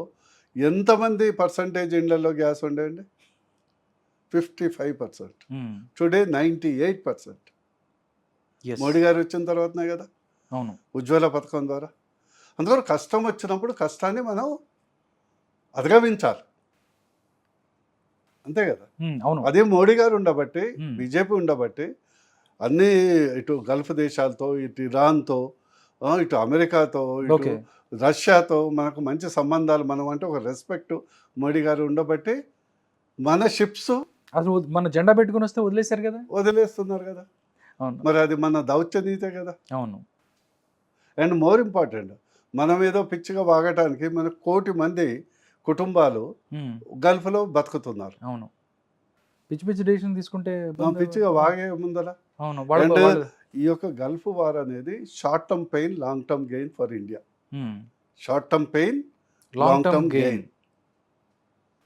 ఎంతమంది పర్సంటేజ్ ఇండ్లలో గ్యాస్ ఉండేయండి? 55%. టుడే 98%. మోడీ గారు వచ్చిన తర్వాతనే కదా. అవును. ఉజ్వల పథకం ద్వారా. అందువల్ల కష్టం వచ్చినప్పుడు కష్టాన్ని మనం అధిగమించాలి, అంతే కదా. అవును. అదే మోడీ గారు ఉండబట్టి, బీజేపీ ఉండబట్టి అన్నీ ఇటు గల్ఫ్ దేశాలతో, ఇటు ఇరాన్తో, ఇటు అమెరికాతో, ఇటు రష్యాతో మనకు మంచి సంబంధాలు, మనం అంటే ఒక రెస్పెక్ట్ మోడీ గారు ఉండబట్టి మన షిప్స్ అసలు మన జెండా పెట్టుకుని వస్తే వదిలేశారు కదా, వదిలేస్తున్నారు కదా. మరి అది మన దౌత్యనీతే కదా. అవును. అండ్ మోర్ ఇంపార్టెంట్, మనం ఏదో పిచ్చిగా వాగటానికి మన 1 కోటి మంది కుటుంబాలు గల్ఫ్లో బతుకుతున్నారు. అవును. పిచ్చి పిచ్చి డెసిషన్ తీసుకుంటే పిచ్చిగా వాగే ముందర. అవును. ఈ యొక్క గల్ఫ్ వార్ అనేది short term pain, long term gain for India. Short term pain, long term gain,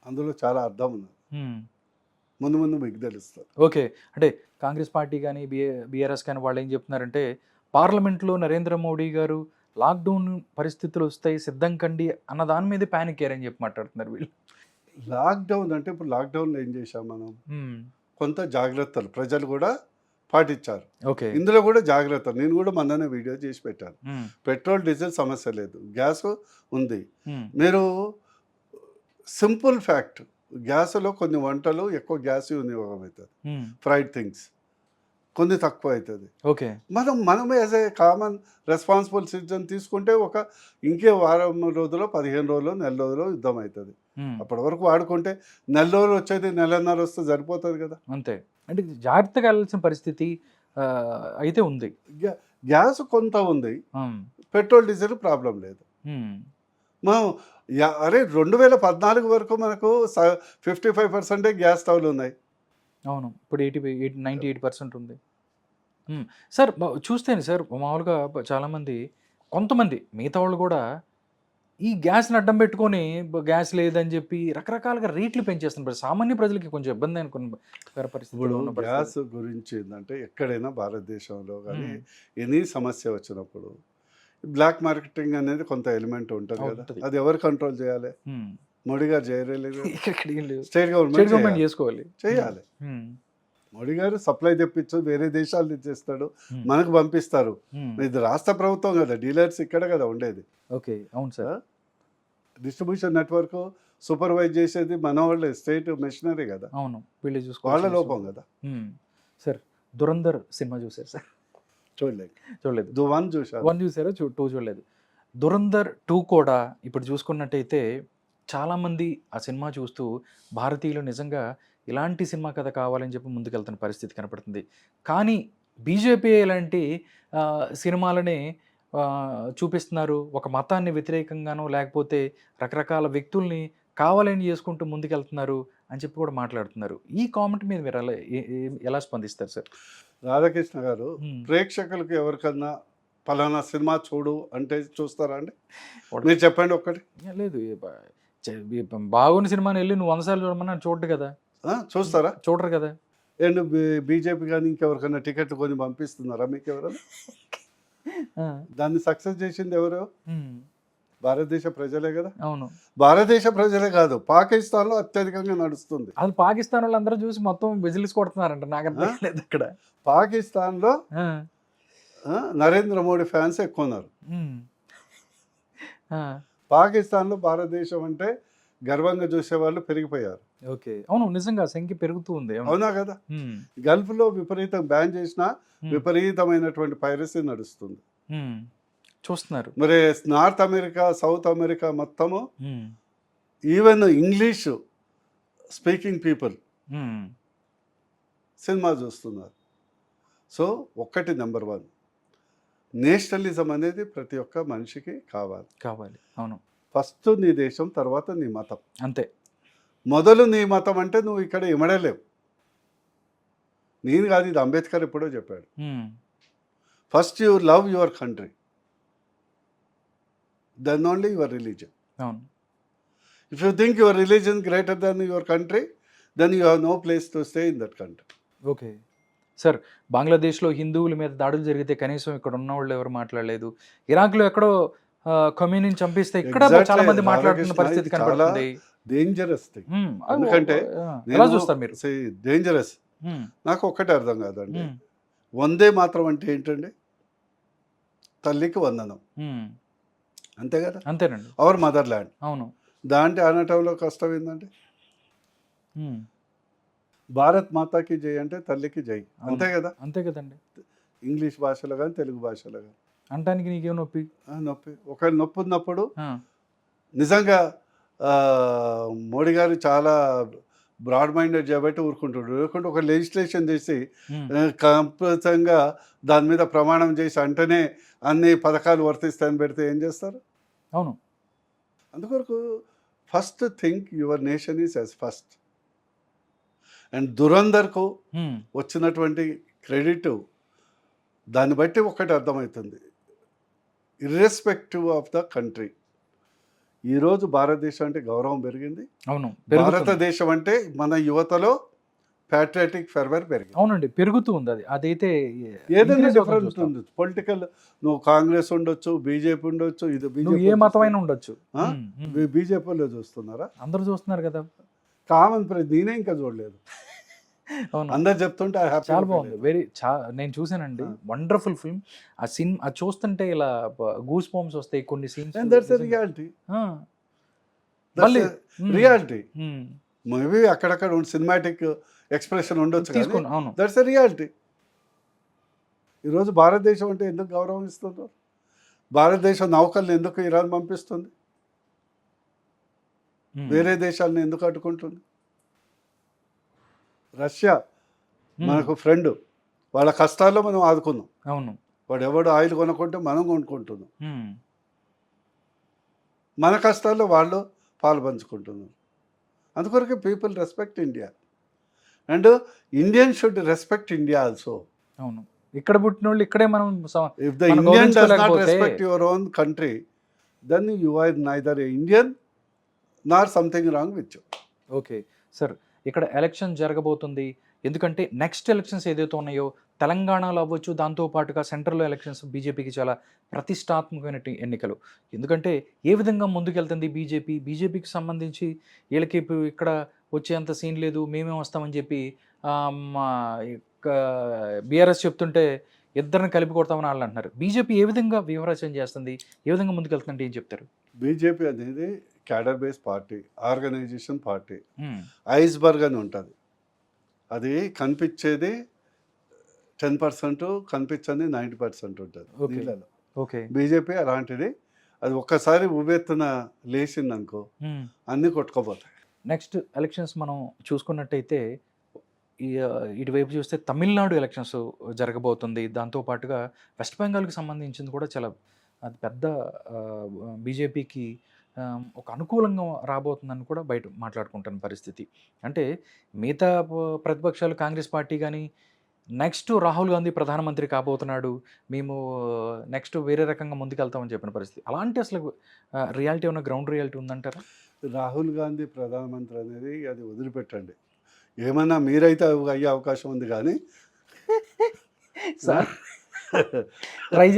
అందులో చాలా అర్థం ఉన్నది. ముందు ముందు మీకు తెలుస్తుంది. ఓకే. అంటే కాంగ్రెస్ పార్టీ కానీ బీఆర్ఎస్ కానీ వాళ్ళు ఏం చెప్తున్నారంటే, పార్లమెంట్లో నరేంద్ర మోడీ గారు లాక్డౌన్ పరిస్థితులు వస్తాయి సిద్ధం కండి అన్న దాని మీద ప్యానిక్ అయ్యారని చెప్పి మాట్లాడుతున్నారు వీళ్ళు. లాక్డౌన్ అంటే ఇప్పుడు లాక్డౌన్లో ఏం చేశాం మనం? కొంత జాగ్రత్తలు ప్రజలు కూడా పాటించారు. ఓకే. ఇందులో కూడా జాగ్రత్తలు నేను కూడా మొన్ననే వీడియో చేసి పెట్టాను. పెట్రోల్ డీజిల్ సమస్య లేదు, గ్యాస్ ఉంది. మీరు సింపుల్ ఫ్యాక్ట్, గ్యాస్లో కొన్ని వంటలు ఎక్కువ గ్యాస్ వినియోగం అవుతుంది, ఫ్రైడ్ థింగ్స్ కొన్ని తక్కువ అవుతుంది. ఓకే. మనం as a common responsible citizen తీసుకుంటే ఇంకే వారం రోజుల్లో, 15 రోజుల్లో, నెల రోజుల్లో యుద్ధం అవుతుంది. అప్పటి వరకు వాడుకుంటే నెల రోజులు వచ్చేది, నెలన్నర వస్తే సరిపోతుంది కదా. అంతే. అంటే జాగ్రత్తగా వెళ్ళాల్సిన పరిస్థితి అయితే ఉంది. గ్యాస్ కొంత ఉంది, పెట్రోల్ డీజిల్ ప్రాబ్లం లేదు. మనం 2014 వరకు మనకు 55% గ్యాస్ స్టవ్లు ఉన్నాయి. అవును. ఇప్పుడు 98% ఉంది. సార్ చూస్తేనే సార్ మామూలుగా చాలామంది, కొంతమంది మిగతా వాళ్ళు కూడా ఈ గ్యాస్ని అడ్డం పెట్టుకొని గ్యాస్ లేదని చెప్పి రకరకాలుగా రేట్లు పెంచేస్తున్నారు. సామాన్య ప్రజలకి కొంచెం ఇబ్బంది అనుకున్న పరిస్థితులు. గ్యాస్ గురించి ఏంటంటే ఎక్కడైనా భారతదేశంలో కానీ ఎనీ సమస్య వచ్చినప్పుడు బ్లాక్ మార్కెటింగ్ అనేది కొంత ఎలిమెంట్ ఉంటుంది కదా, ఉంటది. అది ఎవరు కంట్రోల్ చేయాలి? మోడీ గారు చేయలేదు, ఇక్కడ ఏం లేదు. స్టేట్ స్టేట్ గవర్నమెంట్ గవర్నమెంట్ చేసుకోవాలి. చేయాలి. ఉమ్. మోడీ గారు సప్లై తెప్పించు, వేరే దేశాలు తెచ్చేస్తాడు, ఉమ్. మనకు పంపిస్తారు. ఉమ్. ఇది రాష్ట్ర ప్రభుత్వం కదా, డీలర్స్ ఇక్కడ కదా ఉండేది. ఓకే, అవును సార్. డిస్ట్రిబ్యూషన్ నెట్వర్క్ సూపర్వైజ్ చేసేది మన వాళ్ళే, స్టేట్ మెషినరీ కదా, అవును, వీళ్ళు వాళ్ళ చూసుకోవాలి. లోపం కదా. సార్, దురంధర్ సినిమా చూసారు సార్? చూడలేదు. చూడలేదు. ది వన్ చూసారు. 1 చూసారా? 2 చూడలేదు. దురంధర్ 2 కూడా ఇప్పుడు చూసుకున్నట్టయితే చాలామంది ఆ సినిమా చూస్తూ భారతీయులు నిజంగా ఇలాంటి సినిమా కథ కావాలని చెప్పి ముందుకెళ్తున్న పరిస్థితి కనపడుతుంది. కానీ బీజేపీ ఇలాంటి సినిమాలని చూపిస్తున్నారు. ఒక మతాన్ని వ్యతిరేకంగానో లేకపోతే రకరకాల వ్యక్తుల్ని కావాలని చేసుకుంటూ ముందుకెళ్తున్నారు అని చెప్పి కూడా మాట్లాడుతున్నారు. ఈ కామెంట్ మీద మీరు ఎలా స్పందిస్తారు సార్? రాధాకృష్ణ గారు, ప్రేక్షకులకు ఎవరికన్నా పలానా సినిమా చూడు అంటే చూస్తారా అండి? మీరు చెప్పండి ఒక్కటి. లేదు, బాగున్న సినిమాని వెళ్ళి నువ్వు 100 సార్లు చూడమన్నా చూడరు కదా. చూస్తారా? చూడరు కదా. అండ్ బీజేపీ కానీ ఇంకెవరికైనా టికెట్లు కొని పంపిస్తున్నారా మీకు ఎవరైనా? దాన్ని సక్సెస్ చేసింది ఎవరు? భారతదేశ ప్రజలే కదా. అవును, భారతదేశ ప్రజలే కాదు, పాకిస్తాన్లో అత్యధికంగా నడుస్తుంది. అది పాకిస్తాన్ వాళ్ళు అందరూ చూసి మొత్తం విజిల్స్ కొడుతున్నారంట. నాకు అర్థం లేదు అక్కడ. పాకిస్తాన్లో నరేంద్ర మోడీ ఫ్యాన్స్ ఎక్కువ ఉన్నారు. పాకిస్తాన్లో భారతదేశం అంటే గర్వంగా చూసే వాళ్ళు పెరిగిపోయారు. ఓకే, అవును, నిజంగా సంఖ్య పెరుగుతూ ఉంది. అవునా కదా. గల్ఫ్లో విపరీతం బ్యాన్ చేసినా విపరీతమైనటువంటి పైరసీ నడుస్తుంది. చూస్తున్నారు మరి నార్త్ అమెరికా, సౌత్ అమెరికా మొత్తము even English speaking people cinema చూస్తున్నారు. సో ఒక్కటి నెంబర్ 1, నేషనలిజం అనేది ప్రతి ఒక్క మనిషికి కావాలి. అవును, ఫస్ట్ నీ దేశం, తర్వాత నీ మతం. అంతే. మొదలు నీ మతం అంటే నువ్వు ఇక్కడ ఇమడలేవు. నేను కాదు, ఇది అంబేద్కర్ ఎప్పుడో చెప్పాడు. First you love your country, then only your religion. అవును. If you think your religion greater then your country, then you have no place to stay in that country. Okay sir, బంగ్లాదేశ్లో హిందువుల మీద దాడులు జరిగితే కనీసం ఇక్కడ ఉన్న వాళ్ళు ఎవరు మాట్లాడలేదు. ఇరాక్లో ఎక్కడో కమ్యూనిటీని చంపిస్తే ఇక్కడ చాలా మంది మాట్లాడుతున్న పరిస్థితి కనబడుతుంది. Dangerous thing. ఎందుకంటే ఎలా చూస్తారు మీరు? డేంజరస్. నాకు ఒక్కటే అర్థం కాదండి, వందే మాత్రం అంటే ఏంటండి? తల్లికి వందనం, అంతే కదా. అంతేనండి. Our mother land. అవును. దాంట్లో అనటంలో కష్టం ఏంటంటే భారత్ మాతాకి జై అంటే తల్లికి జై, అంతే కదా. అంతే కదండి. ఇంగ్లీష్ భాషలో కానీ తెలుగు భాషలో కానీ అంటానికి నీకేం నొప్పి? ఒకవేళ నొప్పి ఉన్నప్పుడు నిజంగా మోడీ గారు చాలా బ్రాడ్ మైండెడ్ కాబట్టి ఊరుకుంటాడు. లేకుంటే ఒక లెజిస్లేషన్ చేసి కంపల్సరిగా దాని మీద ప్రమాణం చేసి అంటేనే అన్ని పథకాలు వర్తిస్తాయని పెడితే ఏం చేస్తారు? అవును. అందుకొరకు first think your nation is as first. And దురంధర్కు వచ్చినటువంటి క్రెడిట్ దాన్ని బట్టి ఒక్కటి అర్థమవుతుంది, ఇర్రెస్పెక్టివ్ ఆఫ్ ద కంట్రీ. ఈరోజు భారతదేశం అంటే గౌరవం పెరిగింది. అవును. భారతదేశం అంటే మన యువతలో ప్యాట్రియాటిక్ ఫెర్వర్ పెరిగింది. అవునండి, పెరుగుతూ ఉంది. అదైతే ఏదైనా డిఫరెన్స్ ఉంది. పొలిటికల్ నువ్వు కాంగ్రెస్ ఉండొచ్చు, బీజేపీ ఉండొచ్చు, ఇది బీజేపీ ఏ మతమైనా ఉండొచ్చు. బీజేపీలో చూస్తున్నారా? అందరూ చూస్తున్నారు కదా. కామన్ నేనే ఇంకా చూడలేదు. అందరు చెప్తుంటే చాలా బాగుంది. నేను చూసానండి, వండర్ఫుల్ ఫిల్మ్. ఆ సినిమా అది చూస్తుంటే ఇలా గూస్ బంప్స్ వస్తాయి కొన్ని సీన్స్. రియాలిటీ రియాలిటీ మేబీ అక్కడక్కడ సినిమాటిక్ ఎక్స్ప్రెషన్ ఉండొచ్చు, దట్స్ ఎ రియాలిటీ. ఈరోజు భారతదేశం అంటే ఎందుకు గౌరవం ఇస్తుందో, భారతదేశం నౌకల్ని ఎందుకు ఇరాన్ పంపిస్తుంది, వేరే దేశాలను ఎందుకు అడ్డుకుంటుంది? రష్యా మనకు ఫ్రెండ్, వాళ్ళ కష్టాల్లో మనం ఆదుకున్నాం. అవును. వాడు ఎవడు ఆయిల్ కొనుక్కుంటే మనం కొనుక్కుంటున్నాం, మన కష్టాల్లో వాళ్ళు పాలు పంచుకుంటున్నారు. అందుకొరకు people respect India and Indian should respect India also. అవును. ఇక్కడ పుట్టిన వాళ్ళు ఇక్కడే మనం. If the Indian does not respect your own country, then you are neither a Indian nor something wrong with you. Okay sir, ఇక్కడ election జరగబోతుంది. ఎందుకంటే next elections ఏదైతే ఉన్నాయో తెలంగాణలో అవ్వచ్చు, దాంతో పాటుగా సెంట్రల్ ఎలక్షన్స్ బీజేపీకి చాలా ప్రతిష్టాత్మకమైన ఎన్నికలు. ఎందుకంటే ఏ విధంగా ముందుకెళ్తుంది బీజేపీ? బీజేపీకి సంబంధించి వీళ్ళకి ఇక్కడ వచ్చేంత సీన్ లేదు, మేమే వస్తామని చెప్పి మా యొక్క బీఆర్ఎస్ చెప్తుంటే ఇద్దరిని కలిపి కొడతామని వాళ్ళు అంటున్నారు. బీజేపీ ఏ విధంగా వ్యూహరచన చేస్తుంది? ఏ విధంగా ముందుకెళ్తుందంటే ఏం చెప్తారు? బీజేపీ అనేది cadre base party, organization party. Iceberg అని ఉంటుంది. అది కనిపించేది 10%, కనిపించని 90% ఉంటుంది నీళ్ళలో. ఓకే. బీజేపీ అలాంటిది. అది ఒక్కసారి ఉవ్వెత్తున లేచిందనుకో అన్నీ కొట్టుకోపోతాయి. నెక్స్ట్ ఎలక్షన్స్ మనం చూసుకున్నట్టయితే ఇటువైపు చూస్తే తమిళనాడు ఎలక్షన్స్ జరగబోతుంది. దాంతో పాటుగా వెస్ట్ బెంగాల్కి సంబంధించింది కూడా చాలా అది పెద్ద బీజేపీకి ఒక అనుకూలంగా రాబోతుందని కూడా బయట మాట్లాడుకుంటున్న పరిస్థితి. అంటే మిగతా ప్రతిపక్షాలు కాంగ్రెస్ పార్టీ కానీ నెక్స్ట్ రాహుల్ గాంధీ ప్రధానమంత్రి కాబోతున్నాడు, మేము నెక్స్ట్ వేరే రకంగా ముందుకెళ్తామని చెప్పిన పరిస్థితి. అలాంటి అసలు రియాలిటీ ఉన్న గ్రౌండ్ రియాలిటీ ఉందంటారా? రాహుల్ గాంధీ ప్రధానమంత్రి అనేది అది వదిలిపెట్టండి. ఏమన్నా మీరైతే అయ్యే అవకాశం ఉంది కానీ సార్ ట్రై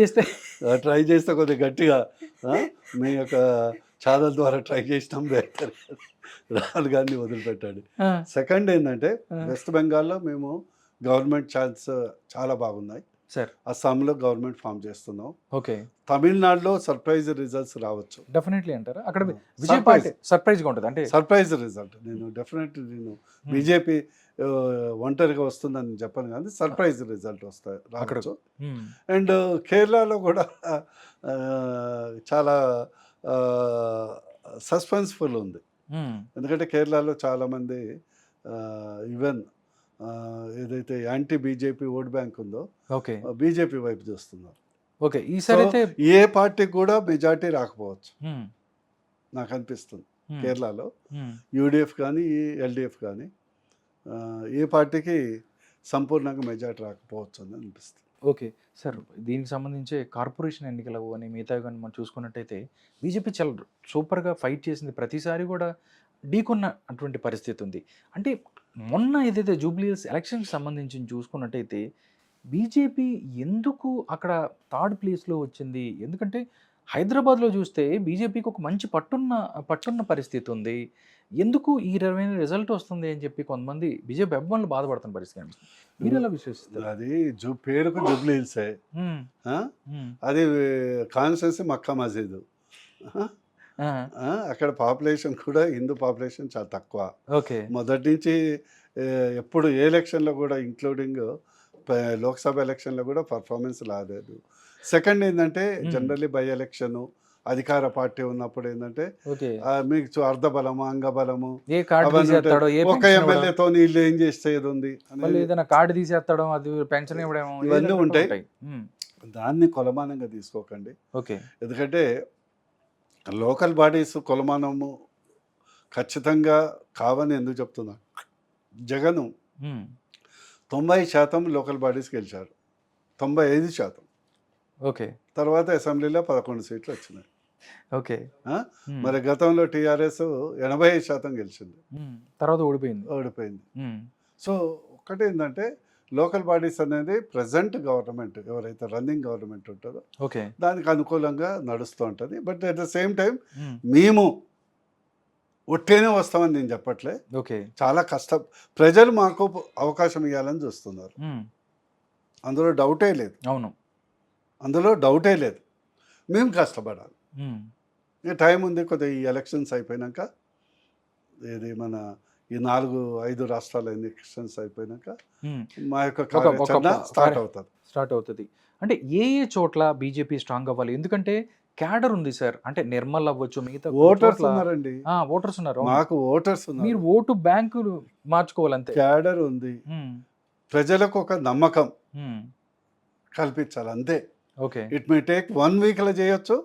చేస్తే కొద్దిగా గట్టిగా మీ యొక్క ఛానల్ ద్వారా ట్రై చేసినాం బెటర్. రాహుల్ గాంధీ వదిలిపెట్టాడు. సెకండ్ ఏంటంటే వెస్ట్ బెంగాల్లో మేము గవర్నమెంట్ ఛాన్స్ చాలా బాగున్నాయి సార్. అస్సాంలో గవర్నమెంట్ ఫామ్ చేస్తున్నాం. ఓకే. తమిళనాడులో సర్ప్రైజ్ రిజల్ట్స్ రావచ్చు. డెఫినెట్లీ అంటారా? అక్కడ విజయ్ పార్టీ సర్ప్రైజ్గా ఉంటుంది. అంటే సర్ప్రైజ్ రిజల్ట్ నేను బీజేపీ ఒంటరిగా వస్తుందని చెప్పను కానీ సర్ప్రైజ్ రిజల్ట్ వస్తాయి రావచ్చు. అండ్ కేరళలో కూడా చాలా సస్పెన్స్ఫుల్ ఉంది. ఎందుకంటే కేరళలో చాలామంది ఈవెన్ ఏదైతే యాంటీ బీజేపీ ఓట్ బ్యాంక్ ఉందో బీజేపీ వైపు చూస్తున్నారు. ఓకే. ఈసారి అయితే ఏ పార్టీకి కూడా మెజార్టీ రాకపోవచ్చు నాకు అనిపిస్తుంది. కేరళలో యూడిఎఫ్ కానీ ఎల్డిఎఫ్ కానీ ఏ పార్టీకి సంపూర్ణంగా మెజార్టీ రాకపోవచ్చు అని అనిపిస్తుంది. Okay sir. దీనికి సంబంధించి కార్పొరేషన్ ఎన్నికలు అని మిగతా కానీ మనం చూసుకున్నట్టయితే బీజేపీ చాలా సూపర్గా ఫైట్ చేసింది. ప్రతిసారి కూడా ఢీకొన్న అటువంటి పరిస్థితి ఉంది. అంటే మొన్న ఏదైతే జూబ్లీహిల్స్ ఎలక్షన్కి సంబంధించి చూసుకున్నట్టయితే బీజేపీ ఎందుకు అక్కడ థర్డ్ ప్లేస్లో వచ్చింది? ఎందుకంటే హైదరాబాద్లో చూస్తే బీజేపీకి ఒక మంచి పట్టున్న పరిస్థితి ఉంది. ఎందుకు ఈ రకమైన రిజల్ట్ వస్తుంది అని చెప్పి కొంతమంది బీజేపీ అభిమానులు బాధపడుతున్న పరిస్థితి అనిపిస్తుంది. మీరు ఎలా విశ్వసిస్తారు? అది పేరుకు జూబ్లీహిల్సే, అది కాన్స్టిట్యున్సీ మక్కా మసీదు. అక్కడ పాపులేషన్ కూడా హిందూ పాపులేషన్ చాలా తక్కువ. ఓకే. మొదటి నుంచి ఎప్పుడు ఏ ఎలక్షన్లో కూడా ఇంక్లూడింగ్ లోక్సభ ఎలక్షన్లో కూడా పర్ఫార్మెన్స్ రాలేదు. సెకండ్ ఏంటంటే జనరల్లీ బై ఎలక్షన్ అధికార పార్టీ ఉన్నప్పుడు ఏంటంటే మీకు అర్ధబలము అంగబలము ఒక ఎమ్మెల్యేతో వీళ్ళు ఏం చేసేది ఉంది కార్డు తీసేస్తాడు, అది పెన్షన్ ఇవ్వడం, ఇవన్నీ ఉంటాయి. దాన్ని కొలమానంగా తీసుకోకండి. ఓకే. ఎందుకంటే లోకల్ బాడీస్ కొలమానము ఖచ్చితంగా కావని ఎందుకు చెప్తున్నా, జగను 90% లోకల్ బాడీస్ గెలిచారు, 95%. ఓకే. తర్వాత అసెంబ్లీలో 11 సీట్లు వచ్చినాయి. ఓకే. మరి గతంలో టీఆర్ఎస్ 85% గెలిచింది, తర్వాత ఓడిపోయింది. సో ఒకటి ఏంటంటే లోకల్ బాడీస్ అనేది ప్రజెంట్ గవర్నమెంట్ ఎవరైతే రన్నింగ్ గవర్నమెంట్ ఉంటుందో దానికి అనుకూలంగా నడుస్తూ ఉంటుంది. But at the same time మేము ఒట్టేనే వస్తామని నేను చెప్పట్లే. చాలా కష్టం, ప్రజలు మాకు అవకాశం ఇవ్వాలని చూస్తున్నారు, అందులో డౌటే లేదు. అవును, అందులో డౌటే లేదు. మేము కష్టపడాలి. ఇక టైం ఉంది కొద్దిగా. ఈ ఎలక్షన్స్ అయిపోయినాక, ఇది మన ఈ 4-5 రాష్ట్రాల ఎలక్షన్స్ అయిపోయినాక మా యొక్క కార్యాచరణ స్టార్ట్ అవుతుంది. అంటే ఏ చోట్ల బీజేపీ స్ట్రాంగ్ అవ్వాలి? ఎందుకంటే క్యాడర్ ఉంది సార్. అంటే నిర్మల్ అవ్వచ్చు, మిగతా ఓటర్స్ ఉన్నారండి. ఓటర్స్ ఉన్నారు, మాకు ఓటర్స్ ఉన్నారు. మీరు ఓటు బ్యాంకు మార్చుకోవాలంతే. క్యాడర్ ఉంది, ప్రజలకు ఒక నమ్మకం కల్పించాలి అంతే. ఓకే. ఇట్ మే టేక్ 1 వీక్లో చేయొచ్చు,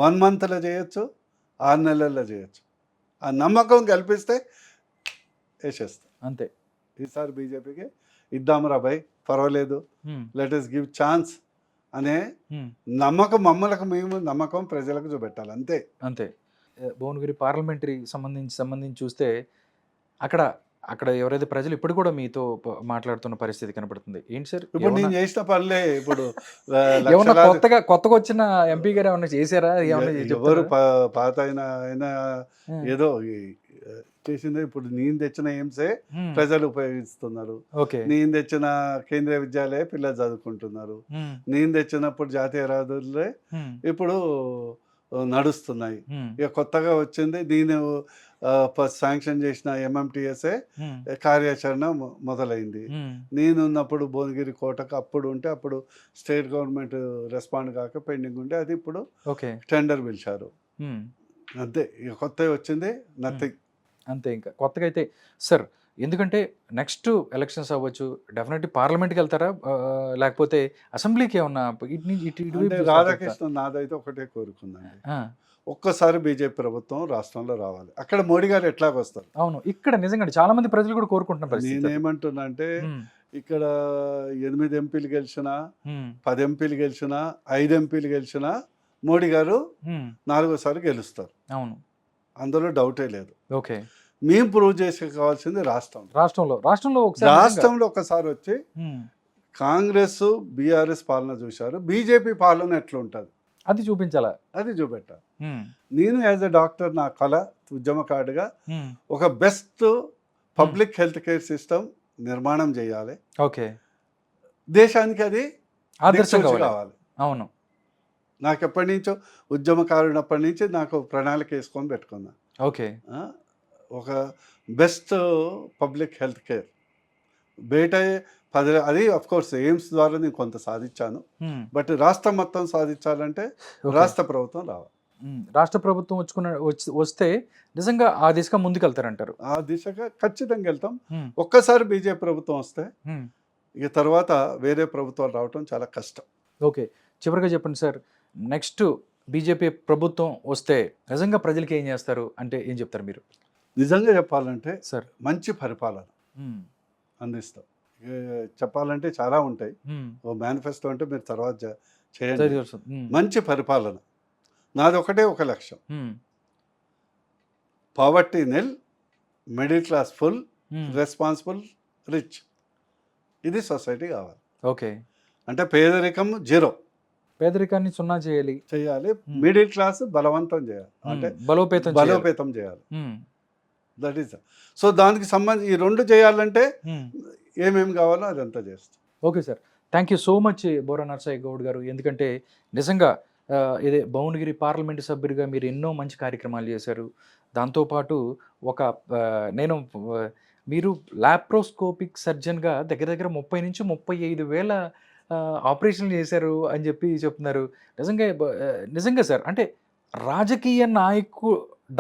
1 మంత్లో చేయొచ్చు, 6 నెలల్లో చేయొచ్చు. ఆ నమ్మకం కల్పిస్తే వేసేస్తాం అంతే. ఈసారి బీజేపీకి ఇద్దాంరా భయ్, పర్వాలేదు, లెట్ us గివ్ ఛాన్స్ అనే నమ్మకం మమ్మల్ని మేము నమ్మకం ప్రజలకు చూపెట్టాలి అంతే. భువనగిరి పార్లమెంటరీ సంబంధించి చూస్తే అక్కడ అక్కడ ఎవరైతే ప్రజలు ఇప్పుడు కూడా మీతో మాట్లాడుతున్న పరిస్థితి కనపడుతుంది. ఏంటి సార్? ఇప్పుడు నేను చేసిన పనులే ఇప్పుడు ఏమన్నా లక్షలాది కొత్తగా వచ్చిన ఎంపీ గారు ఏమన్నా చేశారా? ఏమన్నా ఎవరు చెప్తారా? పాత అయినా ఏదో చేసిందే. ఇప్పుడు నేను తెచ్చిన ఎయిమ్సే హ్మ్. ప్రజలు ఉపయోగిస్తున్నారు. ఓకే. నేను తెచ్చిన కేంద్రీయ విద్యాలయ పిల్లలు చదువుకుంటున్నారు. హ్మ్. నేను తెచ్చినప్పుడు జాతీయ రహదారులే హ్మ్. ఇప్పుడు నడుస్తున్నాయి. హ్మ్. ఇక కొత్తగా వచ్చింది నేను శాంక్షన్ చేసిన ఎంఎంటీఎస్ఏ హ్మ్. కార్యాచరణ మొదలైంది. హ్మ్. నేనున్నప్పుడు భువనగిరి కోటకు అప్పుడు స్టేట్ గవర్నమెంట్ రెస్పాండ్ కాక పెండింగ్ ఉంటే అది ఇప్పుడు ఓకే. టెండర్ పిలిచారు. హ్మ్. అంతే, ఇక కొత్తవి వచ్చింది నథింగ్. అంతే ఇంకా కొత్తగా అయితే సార్, ఎందుకంటే నెక్స్ట్ ఎలక్షన్స్ అవ్వచ్చు, డెఫినెట్లీ పార్లమెంట్కి వెళ్తారా? లేకపోతే అసెంబ్లీకి ఏమన్నా ఇటు నుంచి ఇటువైపు అంటే చూస్తారా? రాధాకృష్ణ నాదైతే ఒకటే కోరుకుందండి, ఆ, ఒక్కసారి బీజేపీ ప్రభుత్వం రాష్ట్రంలో రావాలి. అక్కడ మోడీ గారు ఎట్లాగొస్తారు? అవును, ఇక్కడ నిజంగా చాలా మంది ప్రజలు కూడా కోరుకుంటున్న పరిస్థితి అది. నేనేమంటున్నా అంటే హ్మ్. ఇక్కడ 8 ఎంపీలు గెలిచినా, హ్మ్. 10 ఎంపీలు గెలిచినా, 5 ఎంపీలు గెలిచినా మోడీ గారు హ్మ్. 4వసారి గెలుస్తారు. అవును. అందులో డౌటే లేదు. ఓకే. మేము ప్రూవ్ చేసి కావాల్సింది రాష్ట్రం. రాష్ట్రంలో ఒకసారి నిజంగా. రాష్ట్రంలో ఒకసారి వచ్చి హ్మ్. కాంగ్రెస్ బీఆర్ఎస్ పాలన చూశారు, బీజేపీ పాలన ఎట్లుంటుంది అది చూపించాలా? అది చూపెట్టాలి. హ్మ్. నేను యాజ్ ఎ డాక్టర్ నా కళ ఉద్యమకారుడిగా హ్మ్. ఒక best public health care system నిర్మాణం చేయాలి. ఓకే. దేశానికి అది ఆదర్శం దిక్సూచి కావాలి. కావాలి. అవును. నాకు ఎప్పటి నుంచో ఉద్యమకారుడినప్పటి నుంచి నాకు ప్రణాళిక వేసుకొని పెట్టుకున్నా. ఓకే. ఆ, ఒక బెస్ట్ పబ్లిక్ హెల్త్ కేర్ బయట అది కోర్స్ ఎయిమ్స్ ద్వారా నేను కొంత సాధించాను. హ్మ్. బట్ రాష్ట్రం మొత్తం సాధించాలంటే ఓకే. రాష్ట్ర ప్రభుత్వం రావాలి. రాష్ట్ర ప్రభుత్వం వస్తే నిజంగా ఆ దిశగా ముందుకెళ్తారంటారు. ఆ దిశగా ఖచ్చితంగా వెళ్తాం. హ్మ్. ఒక్కసారి బీజేపీ ప్రభుత్వం వస్తే హ్మ్. ఇక తర్వాత వేరే ప్రభుత్వాలు రావటం చాలా కష్టం. ఓకే. చివరిగా చెప్పండి సార్, నెక్స్ట్ బీజేపీ ప్రభుత్వం వస్తే నిజంగా ప్రజలకి ఏం చేస్తారు అంటే ఏం చెప్తారు మీరు? నిజంగా చెప్పాలంటే సార్. మంచి పరిపాలన హ్మ్. అందిస్తాం. చెప్పాలంటే చాలా ఉంటాయి. హ్మ్. ఓ మేనిఫెస్టో అంటే మీరు తర్వాత చేయండి. చదివి హ్మ్. మంచి పరిపాలన నాది ఒకటే ఒక లక్ష్యం. హ్మ్. పావర్టీ నిల్, మిడిల్ క్లాస్ ఫుల్, హ్మ్. Responsible rich. ఇది సొసైటీ కావాలి. ఓకే. అంటే పేదరికం జీరో పేదరికాన్ని సున్నా చేయాలి. చేయాలి. హ్మ్. మిడిల్ క్లాస్ బలవంతం చేయాలి, అంటే బలోపేతం చేయాలి. బలోపేతం చేయాలి. హ్మ్. దట్ ఈస్ సో దానికి సంబంధించి ఈ 2 చేయాలంటే హ్మ్. ఏమేమి కావాలో అదంతా చేస్తాం. Okay sir. Thank you so much Bora Narsaiah Goud garu. ఎందుకంటే నిజంగా ఇదే భువనగిరి పార్లమెంటు సభ్యుడిగా మీరు ఎన్నో మంచి కార్యక్రమాలు చేశారు. దాంతోపాటు ఒక నేను మీరు లాప్రోస్కోపిక్ సర్జన్‌గా దగ్గర దగ్గర 30,000-35,000 ఆపరేషన్‌లు చేశారు అని చెప్పి చెప్తున్నారు. నిజంగా సార్, అంటే రాజకీయ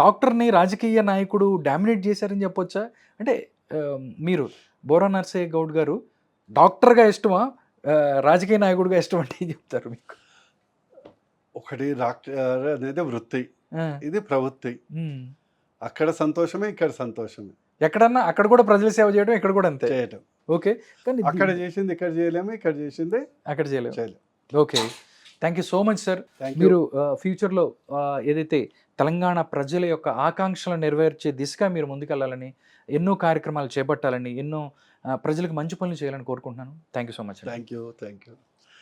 డాక్టర్‌ని రాజకీయ నాయకుడు డామినేట్ చేశారని చెప్పొచ్చా? అంటే మీరు బోరా నర్సయ్య గౌడ్ గారు డాక్టర్‌గా ఇష్టమా? రాజకీయ నాయకుడిగా ఇష్టం అంటే ఏం చెప్తారు మీకు? ఒకటి డాక్టర్ అనేది వృత్తి, ఆ! ఇది ప్రవృత్తి. హ్మ్. అక్కడ సంతోషమే, ఇక్కడ సంతోషమే. ఎక్కడన్నా అక్కడ కూడా ప్రజల సేవ చేయడం, ఇక్కడ కూడా అంతే. చేయటం. ఓకే. కానీ అక్కడ చేసింది ఇక్కడ చేయలేము, ఇక్కడ చేసింది అక్కడ చేయలేము. చేయలేము. Okay. Thank you so much sir. Thank you. మీరు ఫ్యూచర్‌లో ఏదైతే తెలంగాణ ప్రజల యొక్క ఆకాంక్షలను నెరవేర్చే దిశగా మీరు ముందుకెళ్ళాలని, ఎన్నో కార్యక్రమాలు చేపట్టాలని, ఎన్నో ప్రజలకు మంచి పనులు చేయాలని కోరుకుంటున్నాను. థ్యాంక్ యూ సో మచ్ అండి. Thank you.